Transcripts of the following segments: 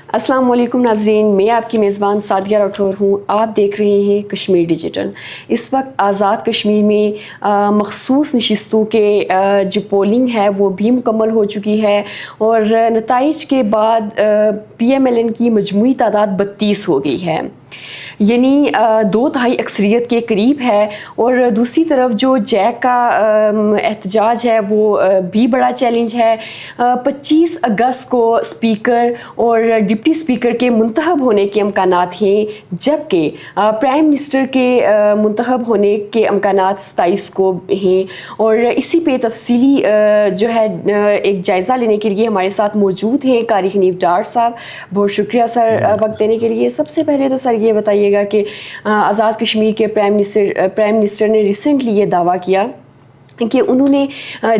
السلام علیکم ناظرین، میں آپ کی میزبان سعدیہ راٹھور ہوں۔ آپ دیکھ رہے ہیں کشمیر ڈیجیٹل۔ اس وقت آزاد کشمیر میں مخصوص نشستوں کے جو پولنگ ہے وہ بھی مکمل ہو چکی ہے، اور نتائج کے بعد پی ایم ایل این کی مجموعی تعداد 32 ہو گئی ہے، یعنی 2/3 اکثریت کے قریب ہے۔ اور دوسری طرف جو جیک کا احتجاج ہے وہ بھی بڑا چیلنج ہے۔ 25 اگست کو اسپیکر اور ڈپٹی اسپیکر کے منتخب ہونے کے امکانات ہیں، جبکہ پرائم منسٹر کے منتخب ہونے کے امکانات 27 کو ہیں۔ اور اسی پہ تفصیلی جو ہے ایک جائزہ لینے کے لیے ہمارے ساتھ موجود ہیں قاری حنیف ڈار صاحب۔ بہت شکریہ سر وقت دینے کے لیے۔ سب سے پہلے تو سر یہ بتائیے گا کہ آزاد کشمیر کے پرائم منسٹر نے ریسنٹلی یہ دعویٰ کیا کہ انہوں نے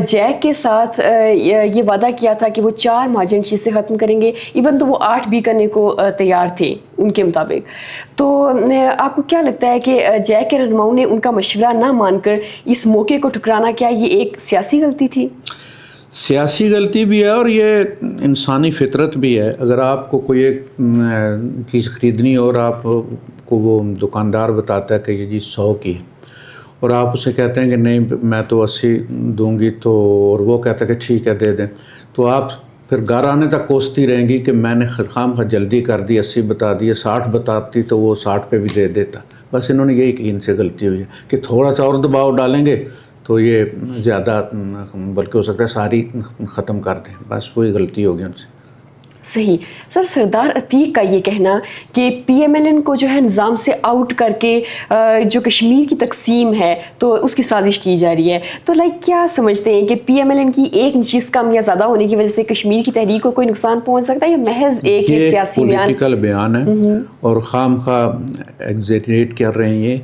جیک کے ساتھ یہ وعدہ کیا تھا کہ وہ 4 مہاجن نشستیں ختم کریں گے، ایون تو وہ 8 بھی کرنے کو تیار تھے ان کے مطابق۔ تو آپ کو کیا لگتا ہے کہ جیک کے رہنماؤں نے ان کا مشورہ نہ مان کر اس موقع کو ٹھکرانا، کیا یہ ایک سیاسی غلطی تھی؟ سیاسی غلطی بھی ہے اور یہ انسانی فطرت بھی ہے۔ اگر آپ کو کوئی ایک چیز خریدنی اور آپ کو وہ دکاندار بتاتا ہے کہ یہ جی 100 کی ہے، اور آپ اسے کہتے ہیں کہ نہیں میں تو 80 دوں گی، تو اور وہ کہتا ہے کہ ٹھیک ہے دے دیں، تو آپ پھر گھر آنے تک کوستی رہیں گی کہ میں نے خام جلدی کر دی، 80 بتا دیے، 60 بتاتی تو وہ 60 پہ بھی دے دیتا۔ بس انہوں نے یہی کی، ان سے غلطی ہوئی ہے کہ تھوڑا سا اور دباؤ ڈالیں گے تو یہ زیادہ، بلکہ ہو سکتا ہے ساری ختم کر دیں، بس وہی غلطی ہوگی ان سے۔ صحیح سر، سردار عتیق کا یہ کہنا کہ پی ایم ایل این کو جو ہے نظام سے آؤٹ کر کے جو کشمیر کی تقسیم ہے تو اس کی سازش کی جا رہی ہے، تو کیا سمجھتے ہیں کہ پی ایم ایل این کی ایک نشست کم یا زیادہ ہونے کی وجہ سے کشمیر کی تحریک کو کوئی نقصان پہنچ سکتا ہے، یا محض ایک سیاسی پولیٹیکل بیان ہے اور خام خواہ ایگزیجریٹ کر رہے ہیں؟ یہ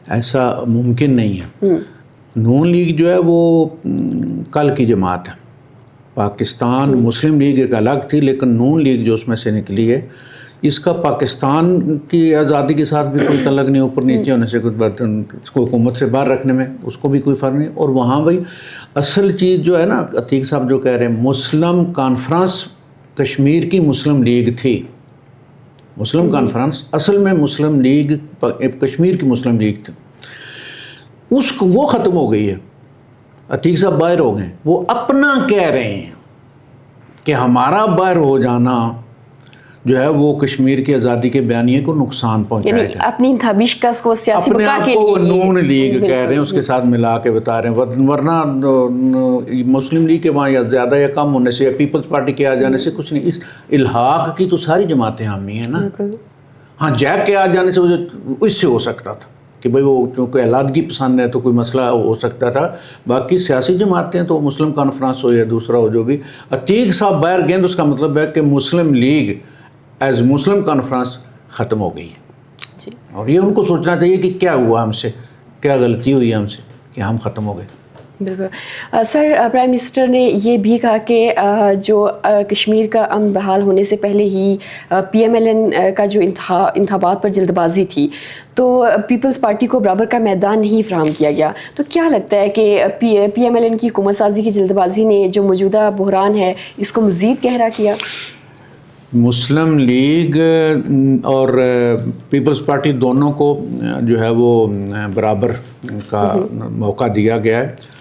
ایسا ممکن نہیں ہے۔ نون لیگ جو ہے وہ کل کی جماعت ہے۔ پاکستان مسلم لیگ ایک الگ تھی، لیکن نون لیگ جو اس میں سے نکلی ہے، اس کا پاکستان کی آزادی کے ساتھ بھی کوئی تعلق نہیں، اوپر نیچے ہونے سے کوئی بات، اس کو حکومت سے باہر رکھنے میں اس کو بھی کوئی فرق نہیں۔ اور وہاں بھائی اصل چیز جو ہے نا، عتیق صاحب جو کہہ رہے ہیں، مسلم کانفرنس کشمیر کی مسلم لیگ تھی۔ مسلم کانفرنس اصل میں مسلم لیگ کشمیر کی مسلم لیگ تھی، اس کو وہ ختم ہو گئی ہے۔ عتیق صاحب باہر ہو گئے، وہ اپنا کہہ رہے ہیں کہ ہمارا باہر ہو جانا جو ہے وہ کشمیر کی آزادی کے بیانیے کو نقصان پہنچائے گا، یعنی اپنی انتخابی شکست کو سیاسی اپنے بقا آپ کے کو لیے نون لیگ کہہ رہے ہیں، اس کے ساتھ ملا کے بتا رہے ہیں، ورنہ مسلم لیگ کے وہاں یا زیادہ یا کم ہونے سے یا پیپلز پارٹی کے آ جانے سے کچھ نہیں۔ اس الحاق کی تو ساری جماعتیں حامی ہیں نا۔ ہاں، جیک کے آ جانے سے اس سے ہو سکتا تھا کہ بھئی وہ چونکہ علیحدگی پسند ہے تو کوئی مسئلہ ہو سکتا تھا، باقی سیاسی جماعتیں تو مسلم کانفرنس ہو یا دوسرا ہو جو بھی۔ عتیق صاحب باہر گئے، اس کا مطلب ہے کہ مسلم لیگ ایز مسلم کانفرنس ختم ہو گئی ہے، اور یہ ان کو سوچنا چاہیے کہ کیا ہوا ہم سے، کیا غلطی ہوئی ہم سے کہ ہم ختم ہو گئے۔ بالکل سر، پرائم منسٹر نے یہ بھی کہا کہ جو کشمیر کا امن بحال ہونے سے پہلے ہی پی ایم ایل این کا جو انتخابات پر جلد بازی تھی تو پیپلز پارٹی کو برابر کا میدان نہیں فراہم کیا گیا، تو کیا لگتا ہے کہ پی ایم ایل این کی حکومت سازی کی جلد بازی نے جو موجودہ بحران ہے اس کو مزید گہرا کیا؟ مسلم لیگ اور پیپلز پارٹی دونوں کو جو ہے وہ برابر کا موقع دیا گیا ہے،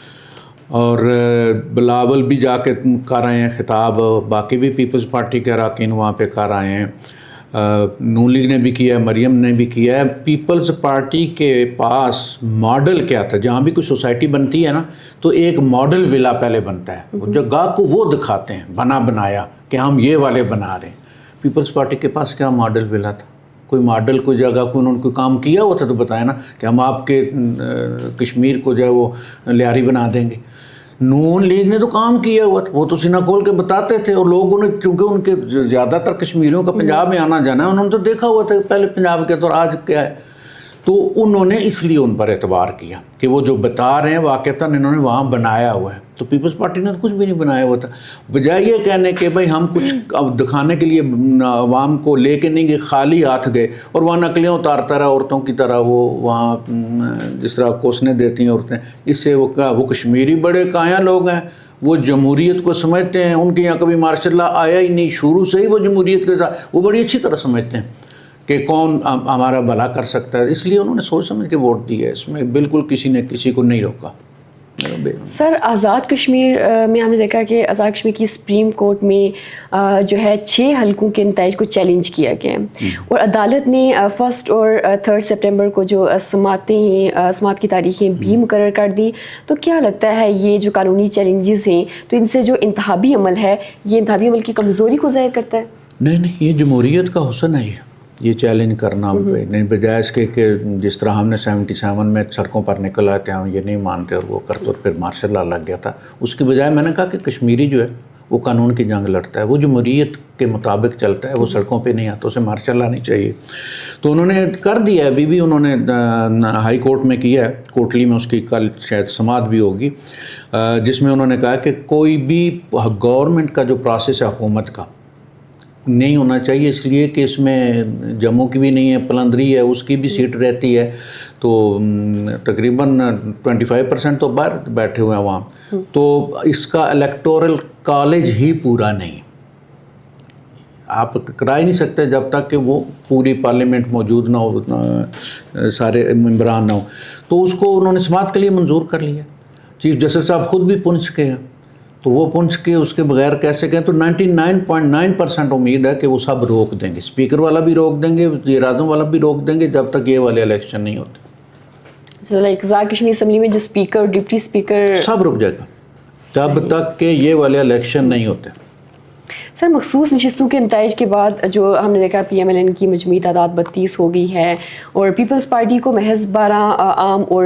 اور بلاول بھی جا کے کر آئے ہیں خطاب، باقی بھی پیپلز پارٹی کے اراکین وہاں پہ کر آئے ہیں، نون لیگ نے بھی کیا ہے، مریم نے بھی کیا ہے۔ پیپلز پارٹی کے پاس ماڈل کیا تھا؟ جہاں بھی کوئی سوسائٹی بنتی ہے نا تو ایک ماڈل ولا پہلے بنتا ہے، جگہ کو وہ دکھاتے ہیں بنا بنایا کہ ہم یہ والے بنا رہے ہیں۔ پیپلز پارٹی کے پاس کیا ماڈل ولا تھا؟ کوئی ماڈل کوئی جگہ کو انہوں نے کوئی کام کیا ہوا تھا تو بتایا نا کہ ہم آپ کے کشمیر کو جو ہے وہ لیاری بنا دیں گے۔ نون لیگ نے تو کام کیا ہوا تھا، وہ تو سینہ کھول کے بتاتے تھے، اور لوگوں نے چونکہ ان کے زیادہ تر کشمیریوں کا پنجاب میں آنا جانا ہے، انہوں نے تو دیکھا ہوا تھا پہلے پنجاب کے تو آج کیا ہے، تو انہوں نے اس لیے ان پر اعتبار کیا کہ وہ جو بتا رہے ہیں واقعتاً انہوں نے وہاں بنایا ہوا ہے۔ تو پیپلز پارٹی نے کچھ بھی نہیں بنایا ہوا تھا، بجائے یہ کہنے کہ بھائی ہم کچھ اب دکھانے کے لیے عوام کو لے کے نہیں گئے، خالی ہاتھ گئے، اور وہاں نقلیں اتارتا رہا عورتوں کی طرح، وہ وہاں جس طرح کوسنے دیتی ہیں عورتیں، اس سے وہ کیا وہ کشمیری بڑے کایا لوگ ہیں، وہ جمہوریت کو سمجھتے ہیں. ان کے یہاں کبھی مارشاء اللہ آیا ہی نہیں, شروع سے ہی وہ جمہوریت کے ساتھ وہ بڑی اچھی طرح سمجھتے ہیں کہ کون ہمارا بھلا کر سکتا ہے, اس لیے انہوں نے سوچ سمجھ کے ووٹ دیا ہے. اس میں بالکل کسی نے کسی کو نہیں روکا. سر, آزاد کشمیر میں ہم نے دیکھا کہ آزاد کشمیر کی سپریم کورٹ میں جو ہے 6 حلقوں کے نتائج کو چیلنج کیا گیا اور عدالت نے 1 اور 3 سپٹمبر کو جو سماعت کی تاریخیں بھی مقرر کر دی. تو کیا لگتا ہے یہ جو قانونی چیلنجز ہیں تو ان سے جو انتخابی عمل ہے یہ انتخابی عمل کی کمزوری کو ظاہر کرتا ہے؟ نہیں, یہ جمہوریت کا حسن ہے. یہ چیلنج کرنا نہیں, بجائے اس کے کہ جس طرح ہم نے 77 میں سڑکوں پر نکل آتے ہیں, ہم یہ نہیں مانتے اور وہ کرتے اور پھر مارشاء اللہ لگ گیا تھا. اس کی بجائے میں نے کہا کہ کشمیری جو ہے وہ قانون کی جنگ لڑتا ہے, وہ جمہوریت کے مطابق چلتا ہے, وہ سڑکوں پہ نہیں آتا, اسے مارشاء اللہ نہیں چاہیے. تو انہوں نے کر دیا ہے, ابھی بھی انہوں نے ہائی کورٹ میں کیا ہے, کوٹلی میں اس کی کل شاید سماعت بھی ہوگی, جس میں انہوں نے کہا کہ کوئی بھی گورنمنٹ کا جو پروسیس ہے حکومت کا نہیں ہونا چاہیے, اس لیے کہ اس میں جموں کی بھی نہیں ہے, پلندری ہے, اس کی بھی سیٹ رہتی ہے, تو تقریباً 25% تو باہر بیٹھے ہوئے ہیں وہاں. تو اس کا الیکٹورل کالج ہی پورا نہیں, آپ کرا ہی نہیں سکتے جب تک کہ وہ پوری پارلیمنٹ موجود نہ ہو, سارے ممبران نہ ہو. تو اس کو انہوں نے سماعت کے لیے منظور کر لیا. چیف جسٹس صاحب خود بھی پنچ کے ہیں, تو وہ پنچ کے اس کے بغیر کیسے گئے؟ تو 99.9% امید ہے کہ وہ سب روک دیں گے, اسپیکر والا بھی روک دیں گے, وزیر اعظم والا بھی روک دیں گے, جب تک یہ والے الیکشن نہیں ہوتے. آزاد کشمیر اسمبلی میں جو اسپیکر ڈپٹی اسپیکر سب رک جائے گا جب تک کہ یہ والے الیکشن نہیں ہوتے. سر, مخصوص نشستوں کے نتائج کے بعد جو ہم نے دیکھا پی ایم ایل این کی مجموعی تعداد 32 ہو گئی ہے اور پیپلز پارٹی کو محض 12 عام اور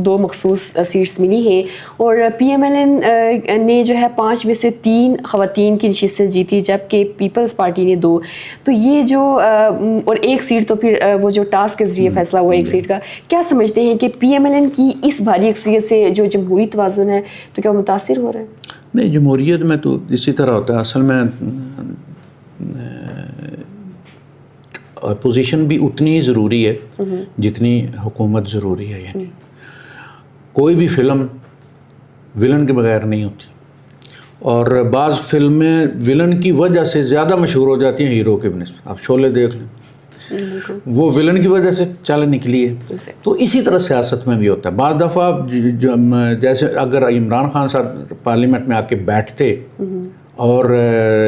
2 مخصوص سیٹس ملی ہیں, اور پی ایم ایل این نے جو ہے 5 میں سے 3 خواتین کی نشستیں جیتی جبکہ پیپلز پارٹی نے 2. تو یہ جو اور 1 سیٹ تو پھر وہ جو ٹاسک کے ذریعے فیصلہ ہوا 1 سیٹ کا, کیا سمجھتے ہیں کہ پی ایم ایل این کی اس بھاری اکثریت سے جو جمہوری توازن ہے تو کیا وہ متاثر ہو رہا ہے؟ نہیں, جمہوریت میں تو اسی طرح ہوتا ہے. اصل میں اپوزیشن بھی اتنی ہی ضروری ہے جتنی حکومت ضروری ہے. یعنی کوئی بھی فلم ولن کے بغیر نہیں ہوتی, اور بعض فلمیں ولن کی وجہ سے زیادہ مشہور ہو جاتی ہیں ہیرو کے بنسبت. آپ شعلے دیکھ لیں, وہ ولن کی وجہ سے چل نکلی ہے. تو اسی طرح سیاست میں بھی ہوتا ہے. بعض دفعہ جیسے اگر عمران خان صاحب پارلیمنٹ میں آ کے بیٹھتے اور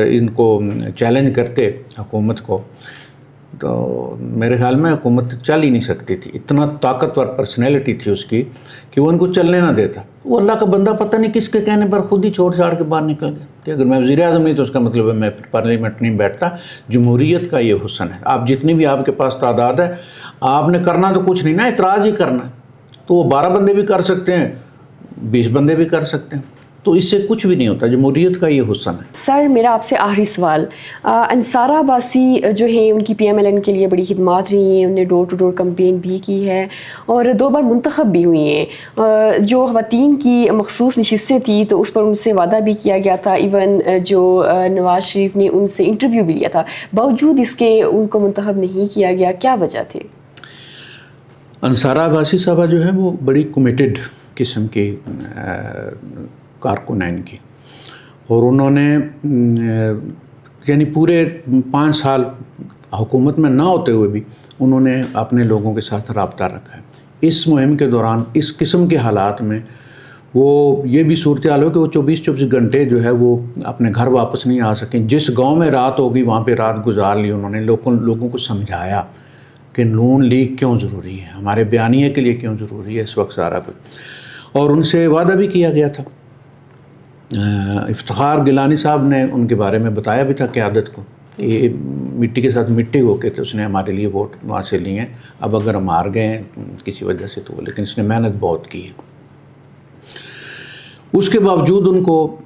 ان کو چیلنج کرتے حکومت کو, تو میرے خیال میں حکومت چل ہی نہیں سکتی تھی. اتنا طاقتور پرسنالٹی تھی اس کی کہ وہ ان کو چلنے نہ دیتا. وہ اللہ کا بندہ پتہ نہیں کس کے کہنے پر خود ہی چھوڑ چھاڑ کے باہر نکل گیا کہ اگر میں وزیر اعظم نہیں تو اس کا مطلب ہے میں پارلیمنٹ نہیں بیٹھتا. جمہوریت کا یہ حسن ہے. آپ جتنی بھی آپ کے پاس تعداد ہے, آپ نے کرنا تو کچھ نہیں نا, اعتراض ہی کرنا ہے. تو وہ 12 بندے بھی کر سکتے ہیں, 20 بندے بھی کر سکتے ہیں, تو اس سے کچھ بھی نہیں ہوتا. جمہوریت کا یہ حسن ہے. سر, میرا آپ سے آخری سوال, انصارہ عباسی جو ہیں ان کی پی ایم ایل این کے لیے بڑی خدمات رہی ہیں, انہوں نے ڈور ٹو ڈور کمپین بھی کی ہے اور 2 بار منتخب بھی ہوئی ہیں. جو خواتین کی مخصوص نشستیں تھیں تو اس پر ان سے وعدہ بھی کیا گیا تھا, ایون جو نواز شریف نے ان سے انٹرویو بھی لیا تھا, باوجود اس کے ان کو منتخب نہیں کیا گیا. کیا وجہ تھی؟ انصارہ عباسی صاحبہ جو ہے وہ بڑی کمیٹڈ قسم کی کارکن ہیں ان کی, اور انہوں نے یعنی پورے 5 سال حکومت میں نہ ہوتے ہوئے بھی انہوں نے اپنے لوگوں کے ساتھ رابطہ رکھا ہے. اس مہم کے دوران اس قسم کے حالات میں وہ یہ بھی صورتحال ہو کہ وہ 24 گھنٹے جو ہے وہ اپنے گھر واپس نہیں آ سکیں. جس گاؤں میں رات ہوگی وہاں پہ رات گزار لی انہوں نے. لوگوں کو سمجھایا کہ نون لیگ کیوں ضروری ہے, ہمارے بیانیے کے لیے کیوں ضروری ہے اس وقت سارا کچھ. اور ان سے وعدہ بھی کیا گیا تھا. افتخار گیلانی صاحب نے ان کے بارے میں بتایا بھی تھا قیادت کو کہ یہ مٹی کے ساتھ مٹی ہو کے تو اس نے ہمارے لیے ووٹ وہاں سے لیے ہیں. اب اگر ہم ہار گئے ہیں کسی وجہ سے تو لیکن اس نے محنت بہت کی ہے. اس کے باوجود ان کو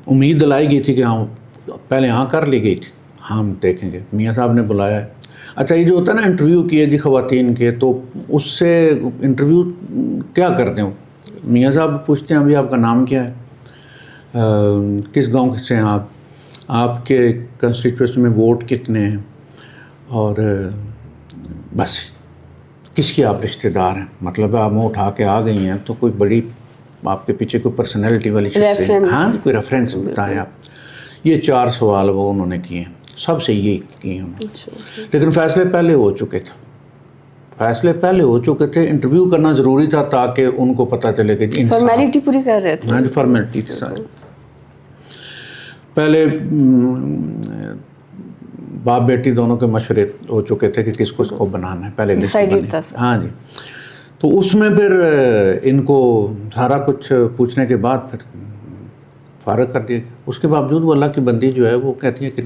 امید دلائی گئی تھی کہ ہاں پہلے یہاں کر لی گئی تھی, ہم دیکھیں گے. میاں صاحب نے بلایا ہے. اچھا, یہ جو ہوتا ہے نا انٹرویو کیے جی خواتین کے, تو اس سے انٹرویو کیا کرتے ہوں, میاں صاحب پوچھتے ہیں ابھی آپ کا نام کیا ہے, کس گاؤں سے ہیں آپ کے کنسٹیٹوئنسی میں ووٹ کتنے ہیں, اور بس کس کی آپ رشتہ دار ہیں. مطلب آپ منہ اٹھا کے آ گئی ہیں تو کوئی بڑی آپ کے پیچھے کوئی پرسنالٹی والی شخص ہے، Reference. ہاں کوئی ریفرنس بتائیں آپ. یہ 4 سوال وہ انہوں نے کیے ہیں، سب سے یہ کیے ہیں انہوں نے. لیکن فیصلے پہلے ہو چکے تھے، انٹرویو کرنا ضروری تھا تاکہ ان کو پتہ چلے کہ فارمیلٹی پوری کر رہے تھے. ہاں جی، فارمیلٹی تھی ساری. پہلے باپ بیٹی دونوں کے مشورے ہو چکے تھے کہ کس کو اس کو بنانا ہے، پہلے لسٹ Decided بنی. تھا. ہاں جی. تو اس میں پھر ان کو سارا کچھ پوچھنے کے بعد پھر فارغ کر دیا. اس کے باوجود وہ اللہ کی بندی جو ہے وہ کہتی ہے کہ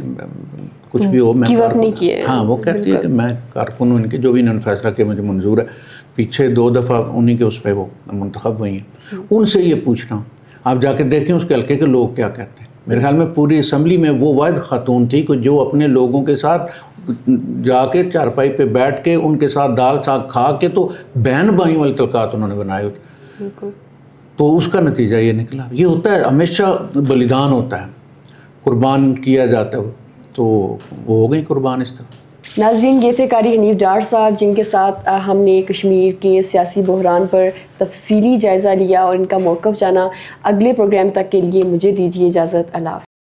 کچھ بھی ہو میں Give up نہیں کیے. ہاں وہ کہتی ہے کہ میں کارکن ہوں ان کے، جو بھی انہوں نے فیصلہ کیا مجھے منظور ہے. پیچھے 2 دفعہ انہی کے اس پہ وہ منتخب ہوئی ہیں. ان سے یہ پوچھنا، آپ جا کے دیکھیں اس کے حلقے کے لوگ کیا کہتے ہیں. میرے خیال میں پوری اسمبلی میں وہ واحد خاتون تھی کہ جو اپنے لوگوں کے ساتھ جا کے چارپائی پہ بیٹھ کے ان کے ساتھ دال ساگ کھا کے تو بہن بھائیوں والی تعلقات انہوں نے بنائے ہوتے. تو اس کا نتیجہ یہ نکلا. یہ ہوتا ہے ہمیشہ بلیدان ہوتا ہے، قربان کیا جاتا ہے، تو وہ ہو گئی قربان اس طرح. ناظرین، یہ تھے قاری حنیف ڈار صاحب جن کے ساتھ ہم نے کشمیر کے سیاسی بحران پر تفصیلی جائزہ لیا اور ان کا موقف جانا. اگلے پروگرام تک کے لیے مجھے دیجیے اجازت. اللہ حافظ.